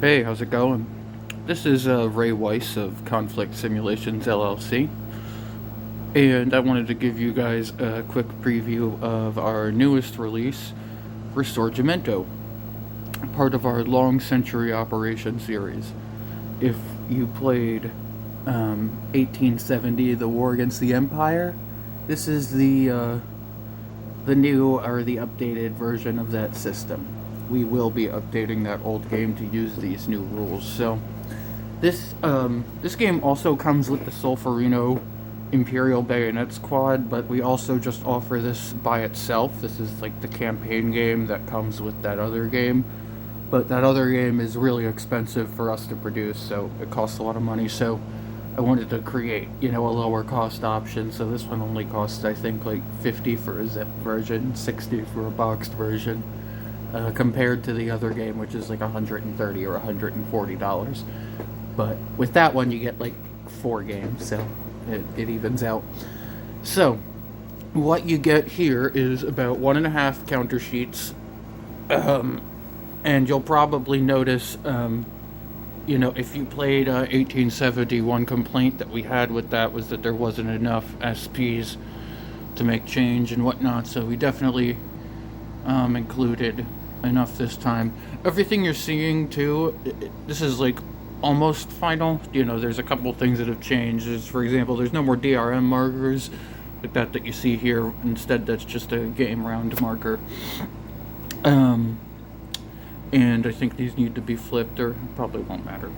Hey, how's it going? This is Ray Weiss of Conflict Simulations LLC, and I wanted to give you guys a quick preview of our newest release, Risorgimento, part of our Long Century Operation series. If you played 1870, the War Against the Empire, this is the new or the updated version of that system. We will be updating that old game to use these new rules. So this game also comes with the Solferino Imperial Bayonet Squad, but we also just offer this by itself. This is like the campaign game that comes with that other game, but that other game is really expensive for us to produce, so it costs a lot of money. So I wanted to create, a lower cost option. So this one only costs, I think, like $50 for a zip version, $60 for a boxed version. Compared to the other game, which is like $130 or $140. But with that one, you get like 4 games, so it evens out. So, what you get here is about 1.5 counter sheets, and you'll probably notice, if you played 1870, one complaint that we had with that was that there wasn't enough SPs to make change and whatnot, so we definitely included enough this time. Everything you're seeing too, this is like almost final. There's a couple things that have changed. For example, there's no more DRM markers like that you see here. Instead, that's just a game round marker. And I think these need to be flipped, or probably won't matter.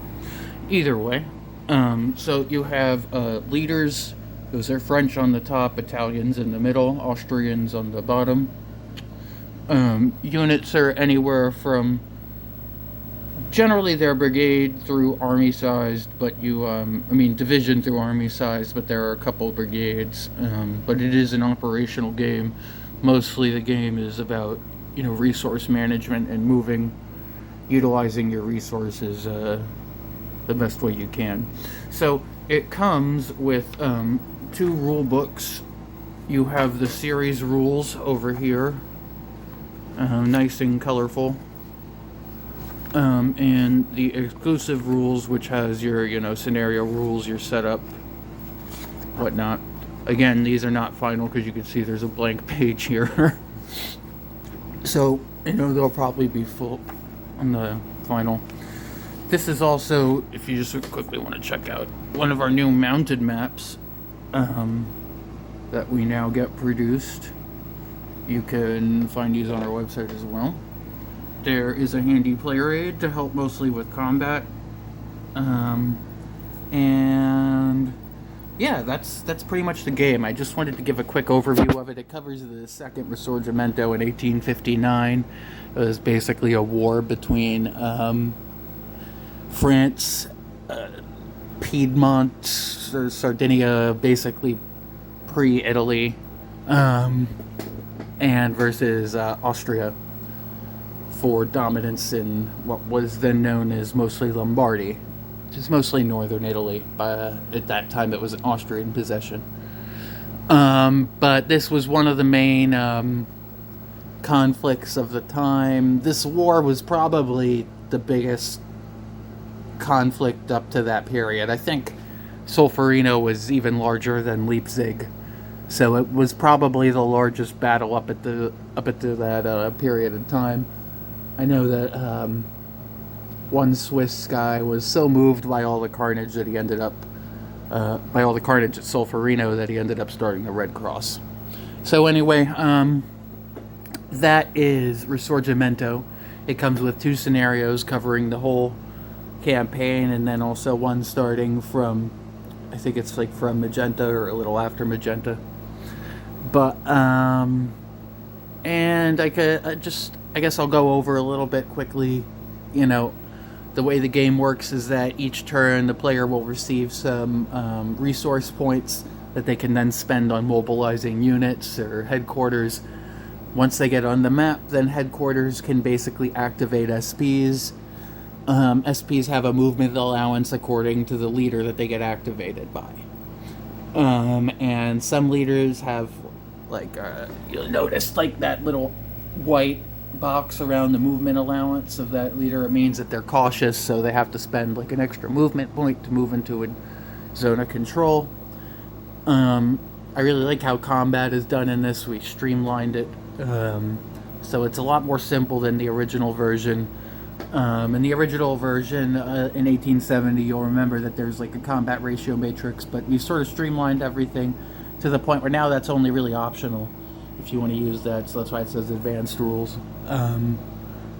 Either way, so you have leaders. Those are French on the top, Italians in the middle, Austrians on the bottom. Units are anywhere from, generally they're brigade through army sized, but division through army sized, but there are a couple brigades. But it is an operational game. Mostly the game is about, resource management and utilizing your resources the best way you can. So it comes with 2 rule books. You have the series rules over here. Nice and colorful, and the exclusive rules, which has your scenario rules, your setup, whatnot. Again, these are not final because you can see there's a blank page here. So they'll probably be full on the final. This is also, if you just quickly want to check out, one of our new mounted maps that we now get produced. You can find these on our website as well. There is a handy player aid to help mostly with combat. And yeah, that's pretty much the game. I just wanted to give a quick overview of it. It covers the second Risorgimento in 1859. It was basically a war between France, Piedmont, Sardinia, basically pre-Italy, and versus Austria for dominance in what was then known as mostly Lombardy, which is mostly northern Italy. At that time, it was an Austrian possession. But this was one of the main conflicts of the time. This war was probably the biggest conflict up to that period. I think Solferino was even larger than Leipzig. So it was probably the largest battle up at that period of time. I know that one Swiss guy was so moved by all the carnage that he ended up by all the carnage at Solferino that he ended up starting the Red Cross. So anyway, that is Risorgimento. It comes with 2 scenarios covering the whole campaign, and then also one starting from, I think it's like from Magenta or a little after Magenta. But and I guess I'll go over a little bit quickly. The way the game works is that each turn the player will receive some resource points that they can then spend on mobilizing units or headquarters. Once they get on the map, then headquarters can basically activate SPs. SPs have a movement allowance according to the leader that they get activated by. And some leaders have, you'll notice, like that little white box around the movement allowance of that leader, it means that they're cautious, so they have to spend like an extra movement point to move into a zone of control. I really like how combat is done in this. We streamlined it, so it's a lot more simple than the original version. In the original version in 1870, you'll remember that there's like a combat ratio matrix, but we sort of streamlined everything to the point where now that's only really optional if you want to use that. So that's why it says advanced rules.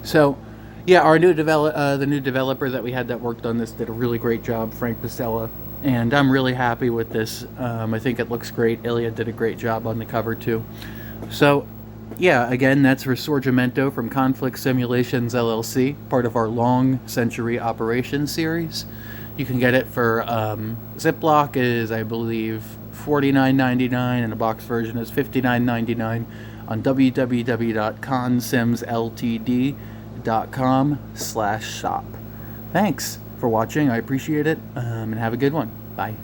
So yeah, our new the new developer that we had that worked on this did a really great job, Frank Pacella, and I'm really happy with this. I think it looks great. Ilya did a great job on the cover too. So yeah, again, that's Risorgimento from Conflict Simulations LLC, part of our Long Century Operations series. You can get it for Ziploc is, I believe, $49.99, and a box version is $59.99 on www.consimsltd.com/shop. Thanks for watching. I appreciate it, and have a good one. Bye.